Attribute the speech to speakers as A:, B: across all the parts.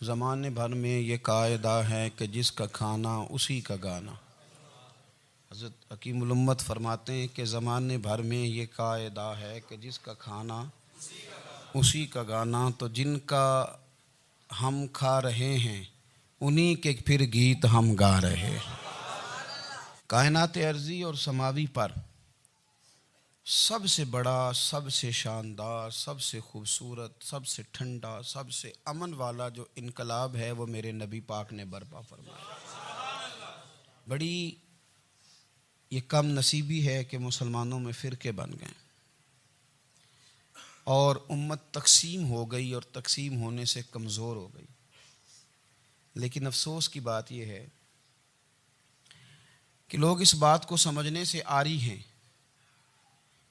A: زمانے بھر میں یہ قاعدہ ہے کہ جس کا کھانا اسی کا گانا۔ حضرت حکیم الامت فرماتے ہیں کہ زمانے بھر میں یہ قاعدہ ہے کہ جس کا کھانا اسی کا گانا، تو جن کا ہم کھا رہے ہیں انہی کے پھر گیت ہم گا رہے ہیں۔ کائنات ارضی اور سماوی پر سب سے بڑا، سب سے شاندار، سب سے خوبصورت، سب سے ٹھنڈا، سب سے امن والا جو انقلاب ہے وہ میرے نبی پاک نے برپا فرمایا۔ بڑی یہ کم نصیبی ہے کہ مسلمانوں میں فرقے بن گئے اور امت تقسیم ہو گئی اور تقسیم ہونے سے کمزور ہو گئی۔ لیکن افسوس کی بات یہ ہے کہ لوگ اس بات کو سمجھنے سے عاری ہیں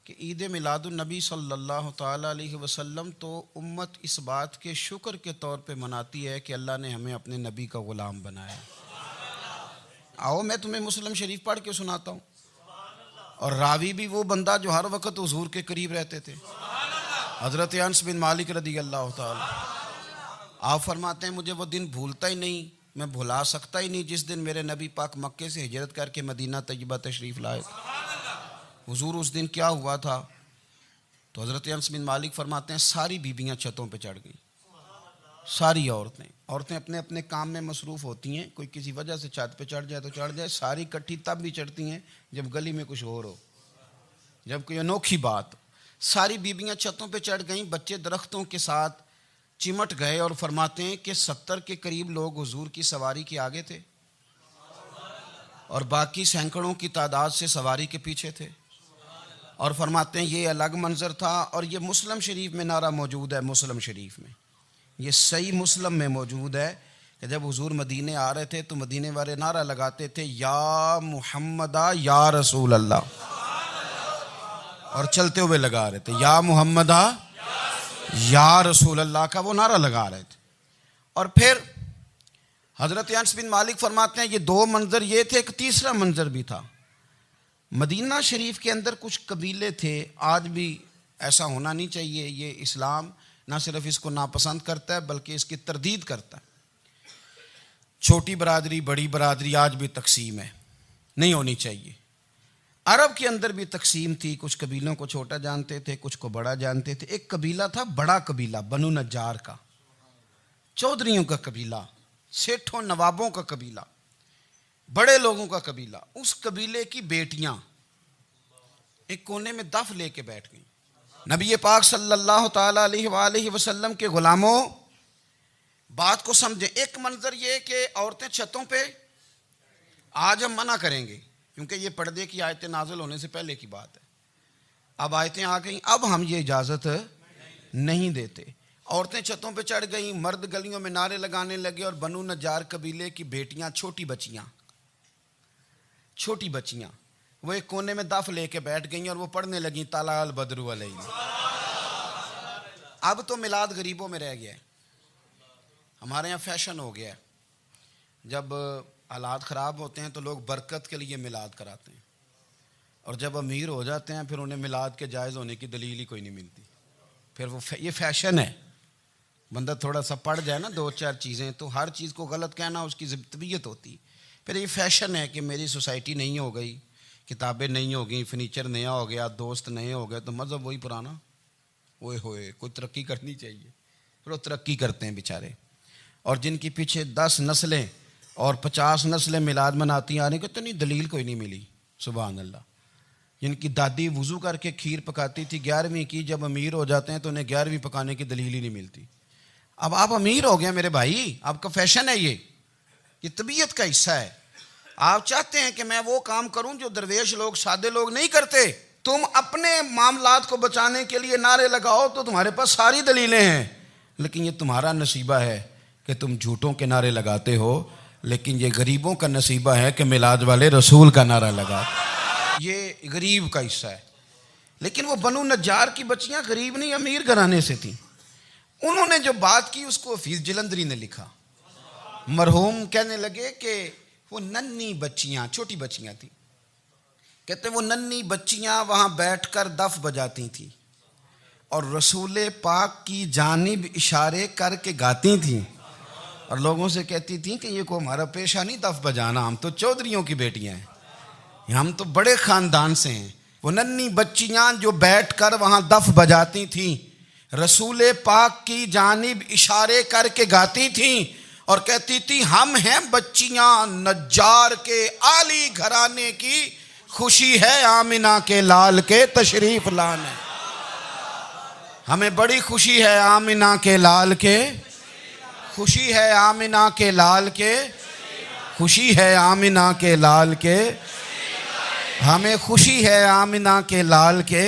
A: کہ عید میلاد النبی صلی اللہ تعالیٰ علیہ وسلم تو امت اس بات کے شکر کے طور پہ مناتی ہے کہ اللہ نے ہمیں اپنے نبی کا غلام بنایا۔ آؤ میں تمہیں مسلم شریف پڑھ کے سناتا ہوں، اور راوی بھی وہ بندہ جو ہر وقت حضور کے قریب رہتے تھے، حضرت انس بن مالک رضی اللہ تعالیٰ۔ آپ فرماتے ہیں مجھے وہ دن بھولتا ہی نہیں، میں بھلا سکتا ہی نہیں جس دن میرے نبی پاک مکے سے ہجرت کر کے مدینہ طیبہ تشریف لائے۔ حضور اس دن کیا ہوا تھا؟ تو حضرت انس بن مالک فرماتے ہیں ساری بیبیاں چھتوں پہ چڑھ گئیں، ساری عورتیں اپنے اپنے کام میں مصروف ہوتی ہیں، کوئی کسی وجہ سے چھت پہ چڑھ جائے تو چڑھ جائے، ساری کٹھی تب بھی چڑھتی ہیں جب گلی میں کچھ ہو، جب کوئی انوکھی بات۔ ساری بیبیاں چھتوں پہ چڑھ گئیں، بچے درختوں کے ساتھ چمٹ گئے، اور فرماتے ہیں کہ 70 کے قریب لوگ حضور کی سواری کے آگے تھے اور باقی سینکڑوں کی تعداد سے سواری کے پیچھے تھے، اور فرماتے ہیں یہ الگ منظر تھا۔ اور یہ مسلم شریف میں نعرہ موجود ہے، مسلم شریف میں یہ صحیح مسلم میں موجود ہے کہ جب حضور مدینے آ رہے تھے تو مدینے والے نعرہ لگاتے تھے یا محمدہ یا رسول اللہ، اور چلتے ہوئے لگا رہے تھے یا محمدہ یا رسول اللہ کا وہ نعرہ لگا رہے تھے۔ اور پھر حضرت انس بن مالک فرماتے ہیں یہ دو منظر یہ تھے، ایک تیسرا منظر بھی تھا۔ مدینہ شریف کے اندر کچھ قبیلے تھے، آج بھی ایسا ہونا نہیں چاہیے، یہ اسلام نہ صرف اس کو ناپسند کرتا ہے بلکہ اس کی تردید کرتا ہے۔ چھوٹی برادری بڑی برادری آج بھی تقسیم ہے، نہیں ہونی چاہیے۔ عرب کے اندر بھی تقسیم تھی، کچھ قبیلوں کو چھوٹا جانتے تھے، کچھ کو بڑا جانتے تھے۔ ایک قبیلہ تھا بڑا قبیلہ، بنو نجار کا، چودھریوں کا قبیلہ، سیٹھوں نوابوں کا قبیلہ، بڑے لوگوں کا قبیلہ۔ اس قبیلے کی بیٹیاں ایک کونے میں دف لے کے بیٹھ گئیں۔ نبی پاک صلی اللہ تعالیٰ علیہ وآلہ وسلم کے غلاموں بات کو سمجھیں۔ ایک منظر یہ کہ عورتیں چھتوں پہ، آج ہم منع کریں گے کیونکہ یہ پردے کی آیتیں نازل ہونے سے پہلے کی بات ہے، اب آیتیں آ گئیں، اب ہم یہ اجازت نہیں دیتے۔ عورتیں چھتوں پہ چڑھ گئیں، مرد گلیوں میں نعرے لگانے لگے، اور بنو نجار قبیلے کی بیٹیاں چھوٹی بچیاں وہ ایک کونے میں دف لے کے بیٹھ گئیں اور وہ پڑھنے لگیں طلع البدر علینا۔ اب تو میلاد غریبوں میں رہ گیا ہے، ہمارے یہاں فیشن ہو گیا ہے، جب حالات خراب ہوتے ہیں تو لوگ برکت کے لیے میلاد کراتے ہیں، اور جب امیر ہو جاتے ہیں پھر انہیں میلاد کے جائز ہونے کی دلیل ہی کوئی نہیں ملتی، پھر وہ یہ فیشن ہے۔ بندہ تھوڑا سا پڑھ جائے نا دو چار چیزیں تو ہر چیز کو غلط کہنا اس کی طبیعت ہوتی، پھر یہ فیشن ہے کہ میری سوسائٹی نہیں ہو گئی، کتابیں نہیں ہو گئیں، فرنیچر نیا ہو گیا، دوست نئے ہو گئے تو مذہب وہی پرانا۔ اوئے ہوئے کوئی ترقی کرنی چاہیے، پھر وہ ترقی کرتے ہیں بیچارے، اور جن کی پیچھے 10 نسلیں اور 50 نسلیں میلاد مناتی آ رہی ہیں، اتنی دلیل کوئی نہیں ملی۔ سبحان اللہ۔ جن کی دادی وضو کر کے کھیر پکاتی تھی 11ویں کی، جب امیر ہو جاتے ہیں تو انہیں 11ویں پکانے کی دلیل ہی نہیں ملتی۔ اب آپ امیر ہو گئے میرے بھائی، آپ کا فیشن ہے، یہ طبیعت کا حصہ ہے۔ آپ چاہتے ہیں کہ میں وہ کام کروں جو درویش لوگ، سادے لوگ نہیں کرتے۔ تم اپنے معاملات کو بچانے کے لیے نعرے لگاؤ تو تمہارے پاس ساری دلیلیں ہیں، لیکن یہ تمہارا نصیبہ ہے کہ تم جھوٹوں کے نعرے لگاتے ہو، لیکن یہ غریبوں کا نصیبہ ہے کہ میلاد والے رسول کا نعرہ لگاتے۔ یہ غریب کا حصہ ہے۔ لیکن وہ بنو نجار کی بچیاں غریب نہیں، امیر گھرانے سے تھیں۔ انہوں نے جو بات کی اس کو حفیظ جلندری نے لکھا۔ مرحوم کہنے لگے کہ وہ ننھی بچیاں، چھوٹی بچیاں تھیں، کہتے وہ ننھی بچیاں وہاں بیٹھ کر دف بجاتی تھیں اور رسول پاک کی جانب اشارے کر کے گاتی تھیں، اور لوگوں سے کہتی تھیں کہ یہ کوئی ہمارا پیشہ نہیں دف بجانا، ہم تو چودھریوں کی بیٹیاں ہیں، ہم تو بڑے خاندان سے ہیں۔ وہ ننھی بچیاں جو بیٹھ کر وہاں دف بجاتی تھیں، رسول پاک کی جانب اشارے کر کے گاتی تھیں اور کہتی تھی ہم ہیں بچیاں نجار کے عالی گھرانے کی، خوشی ہے آمنہ کے لال کے تشریف لانے، ہمیں بڑی خوشی ہے آمنہ کے لال کے، خوشی ہے آمنہ کے لال کے، خوشی ہے آمنہ کے لال کے، ہمیں خوشی ہے آمنہ کے لال کے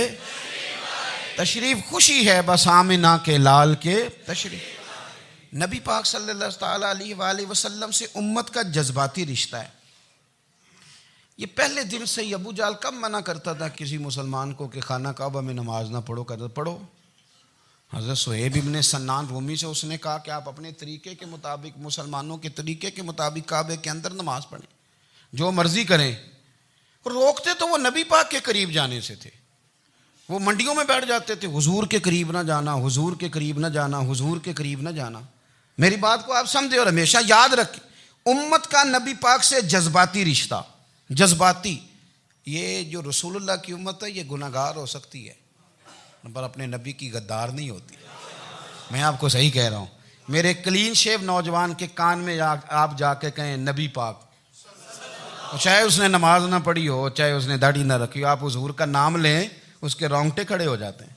A: تشریف، خوشی ہے بس آمنہ کے لال کے تشریف۔ نبی پاک صلی اللہ تعالیٰ علیہ وآلہ وسلم سے امت کا جذباتی رشتہ ہے۔ یہ پہلے دن سے ہی ابو جہل کب منع کرتا تھا کسی مسلمان کو کہ خانہ کعبہ میں نماز نہ پڑھو، کہتا پڑھو۔ حضرت صہیب ابن سنان رومی سے اس نے کہا کہ آپ اپنے طریقے کے مطابق، مسلمانوں کے طریقے کے مطابق کعبے کے اندر نماز پڑھیں، جو مرضی کریں۔ روکتے تو وہ نبی پاک کے قریب جانے سے تھے، وہ منڈیوں میں بیٹھ جاتے تھے، حضور کے قریب نہ جانا، حضور کے قریب نہ جانا، حضور کے قریب نہ جانا۔ میری بات کو آپ سمجھے اور ہمیشہ یاد رکھیں، امت کا نبی پاک سے جذباتی رشتہ، جذباتی۔ یہ جو رسول اللہ کی امت ہے یہ گناہگار ہو سکتی ہے پر اپنے نبی کی غدار نہیں ہوتی۔ میں آپ کو صحیح کہہ رہا ہوں۔ میرے کلین شیو نوجوان کے کان میں آپ جا کے کہیں نبی پاک، چاہے اس نے نماز نہ پڑھی ہو، چاہے اس نے داڑھی نہ رکھی ہو، آپ حضور کا نام لیں اس کے رونگٹے کھڑے ہو جاتے ہیں،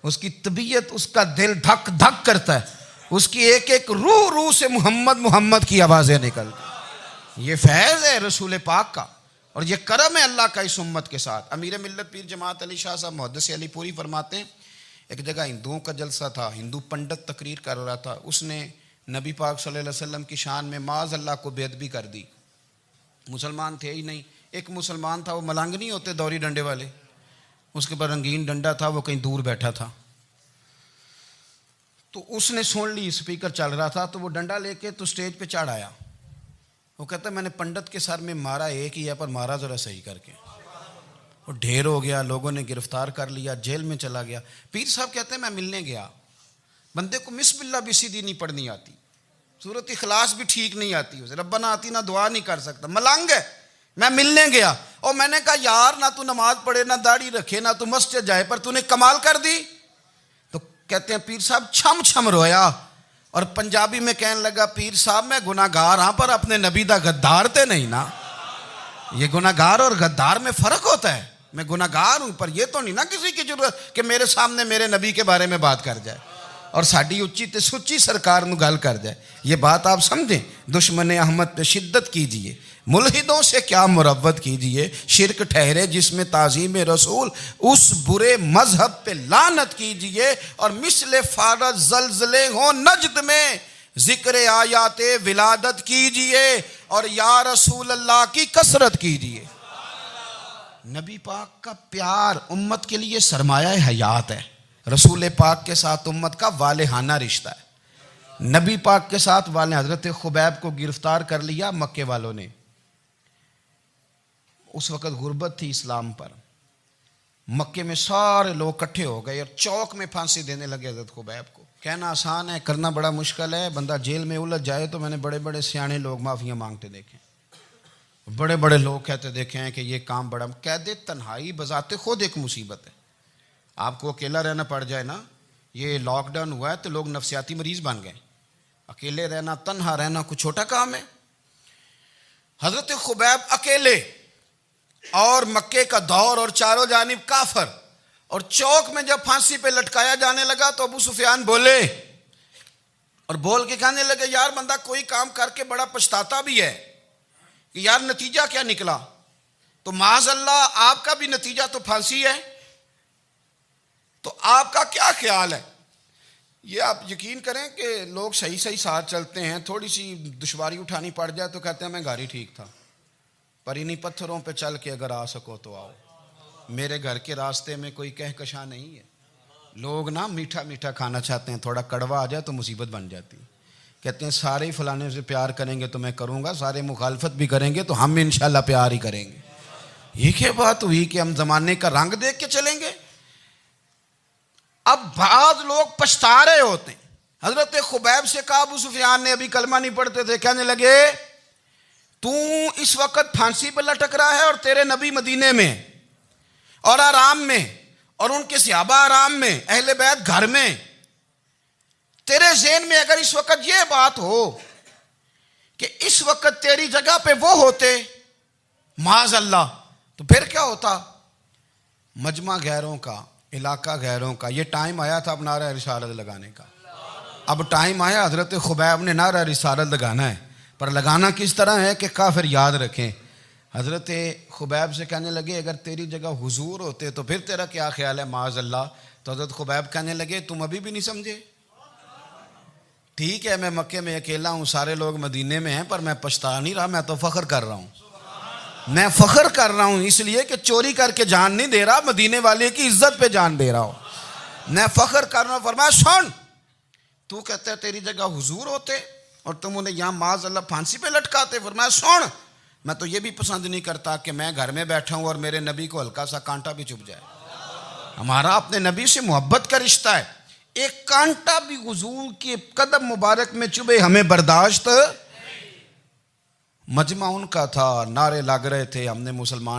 A: اس کی طبیعت، اس کا دل دھک دھک کرتا ہے، اس کی ایک ایک روح سے محمد محمد کی آوازیں نکلتی۔ یہ فیض ہے رسول پاک کا اور یہ کرم ہے اللہ کا اس امت کے ساتھ۔ امیر ملت پیر جماعت علی شاہ صاحب محدث علی پوری فرماتے ہیں ایک جگہ ہندوؤں کا جلسہ تھا، ہندو پنڈت تقریر کر رہا تھا، اس نے نبی پاک صلی اللہ علیہ وسلم کی شان میں معاذ اللہ کو بے ادبی کر دی۔ مسلمان تھے ہی نہیں، ایک مسلمان تھا، وہ ملنگ نہیں ہوتے دوری ڈنڈے والے، اس کے پاس رنگین ڈنڈا تھا، وہ کہیں دور بیٹھا تھا، تو اس نے سن لی اسپیکر چل رہا تھا، تو وہ ڈنڈا لے کے تو سٹیج پہ چڑھ آیا۔ وہ کہتا ہے میں نے پنڈت کے سر میں مارا ایک ہی ہے پر مارا ذرا صحیح کر کے، وہ ڈھیر ہو گیا، لوگوں نے گرفتار کر لیا، جیل میں چلا گیا۔ پیر صاحب کہتے ہیں میں ملنے گیا، بندے کو بسم اللہ بھی سیدھی نہیں پڑھنی آتی، سورۃ اخلاص بھی ٹھیک نہیں آتی، اسے ربنا آتی نہ دعا نہیں کر سکتا، ملنگ ہے۔ میں ملنے گیا اور میں نے کہا یار نہ تو نماز پڑھے، نہ داڑھی رکھے، نہ تو مسجد جائے، پر تو نے کمال کر دی۔ تو کہتے ہیں پیر صاحب چھم چھم رویا اور پنجابی میں کہنے لگا پیر صاحب میں گناہگار ہاں پر اپنے نبی دا غدار تے نہیں نا۔ یہ گناہگار اور غدار میں فرق ہوتا ہے، میں گناہگار ہوں پر یہ تو نہیں نا کسی کی ضرورت کہ میرے سامنے میرے نبی کے بارے میں بات کر جائے اور ساڈی اچھی تے سچی سرکار نو گل کر جائے۔ یہ بات آپ سمجھیں، دشمن احمد پہ شدت کیجئے، ملحدوں سے کیا مروت کیجئے، شرک ٹھہرے جس میں تعظیم رسول، اس برے مذہب پہ لعنت کیجئے، اور مثل فارض زلزلے ہوں نجد میں ذکر آیات ولادت کیجئے اور یا رسول اللہ کی کثرت کیجئے۔ نبی پاک کا پیار امت کے لیے سرمایہ حیات ہے۔ رسول پاک کے ساتھ امت کا والہانہ رشتہ ہے۔ نبی پاک کے ساتھ والے حضرت خبیب کو گرفتار کر لیا مکے والوں نے، اس وقت غربت تھی اسلام پر، مکے میں سارے لوگ اکٹھے ہو گئے اور چوک میں پھانسی دینے لگے حضرت خبیب کو۔ کہنا آسان ہے، کرنا بڑا مشکل ہے۔ بندہ جیل میں الجھ جائے تو میں نے بڑے بڑے سیانے لوگ معافیاں مانگتے دیکھے، بڑے بڑے لوگ کہتے دیکھے ہیں کہ یہ کام بڑا، قید تنہائی بذات خود ایک مصیبت ہے۔ آپ کو اکیلا رہنا پڑ جائے نا، یہ لاک ڈاؤن ہوا ہے تو لوگ نفسیاتی مریض بن گئے، اکیلے رہنا، تنہا رہنا کوئی چھوٹا کام ہے۔ حضرت خبیب اکیلے اور مکے کا دور اور چاروں جانب کافر، اور چوک میں جب پھانسی پہ لٹکایا جانے لگا تو ابو سفیان بولے اور بول کے کہنے لگے یار بندہ کوئی کام کر کے بڑا پچھتاتا بھی ہے کہ یار نتیجہ کیا نکلا، تو معاذ اللہ آپ کا بھی نتیجہ تو پھانسی ہے، تو آپ کا کیا خیال ہے؟ یہ آپ یقین کریں کہ لوگ صحیح صحیح ساتھ چلتے ہیں، تھوڑی سی دشواری اٹھانی پڑ جائے تو کہتے ہیں میں گاڑی ٹھیک تھا، پر انہی پتھروں پہ چل کے اگر آ سکو تو آؤ، میرے گھر کے راستے میں کوئی کہکشاں نہیں ہے۔ لوگ نا میٹھا میٹھا کھانا چاہتے ہیں، تھوڑا کڑوا آ جائے تو مصیبت بن جاتی، کہتے ہیں سارے ہی فلانے سے پیار کریں گے تو میں کروں گا، سارے مخالفت بھی کریں گے تو ہم انشاءاللہ پیار ہی کریں گے۔ یہ کیا بات ہوئی کہ ہم زمانے کا رنگ دیکھ کے چلیں گے؟ اب بعض لوگ پچھتا رہے ہوتے ہیں حضرت خبیب سے کہا، ابو سفیان نے ابھی کلمہ نہیں پڑھتے تھے، کہنے لگے تو اس وقت پھانسی پہ لٹک رہا ہے اور تیرے نبی مدینے میں اور آرام میں، اور ان کے صحابہ آرام میں، اہل بیت گھر میں، تیرے ذہن میں اگر اس وقت یہ بات ہو کہ اس وقت تیری جگہ پہ وہ ہوتے معاذ اللہ، تو پھر کیا ہوتا؟ مجمع غیروں کا، علاقہ غیروں کا، یہ ٹائم آیا تھا اب نعرہ رسالت لگانے کا، اب ٹائم آیا حضرت خبیب نے نعرہ رسالت لگانا ہے، پر لگانا کس طرح ہے کہ کافر یاد رکھیں۔ حضرت خبیب سے کہنے لگے اگر تیری جگہ حضور ہوتے تو پھر تیرا کیا خیال ہے معاذ اللہ؟ تو حضرت خبیب کہنے لگے تم ابھی بھی نہیں سمجھے؟ ٹھیک ہے میں مکے میں اکیلا ہوں، سارے لوگ مدینے میں ہیں، پر میں پچھتا نہیں رہا، میں تو فخر کر رہا ہوں، میں فخر کر رہا ہوں اس لیے کہ چوری کر کے جان نہیں دے رہا، مدینے والے کی عزت پہ جان دے رہا ہوں، میں فخر کر رہا ہوں۔ فرمایا سن، تو کہتا ہے تیری جگہ حضور ہوتے اور تم انہیں یہاں معاذ اللہ پھانسی پہ لٹکاتے۔ فرمایا سن، میں تو یہ بھی پسند نہیں کرتا کہ میں گھر میں بیٹھا ہوں اور میرے نبی کو ہلکا سا کانٹا بھی چبھ جائے، ہمارا اپنے نبی سے محبت کا رشتہ ہے، ایک کانٹا بھی حضور کے قدم مبارک میں چبھے ہمیں برداشت۔ مجمع ان کا تھا، نعرے لگ رہے تھے، ہم نے مسلمان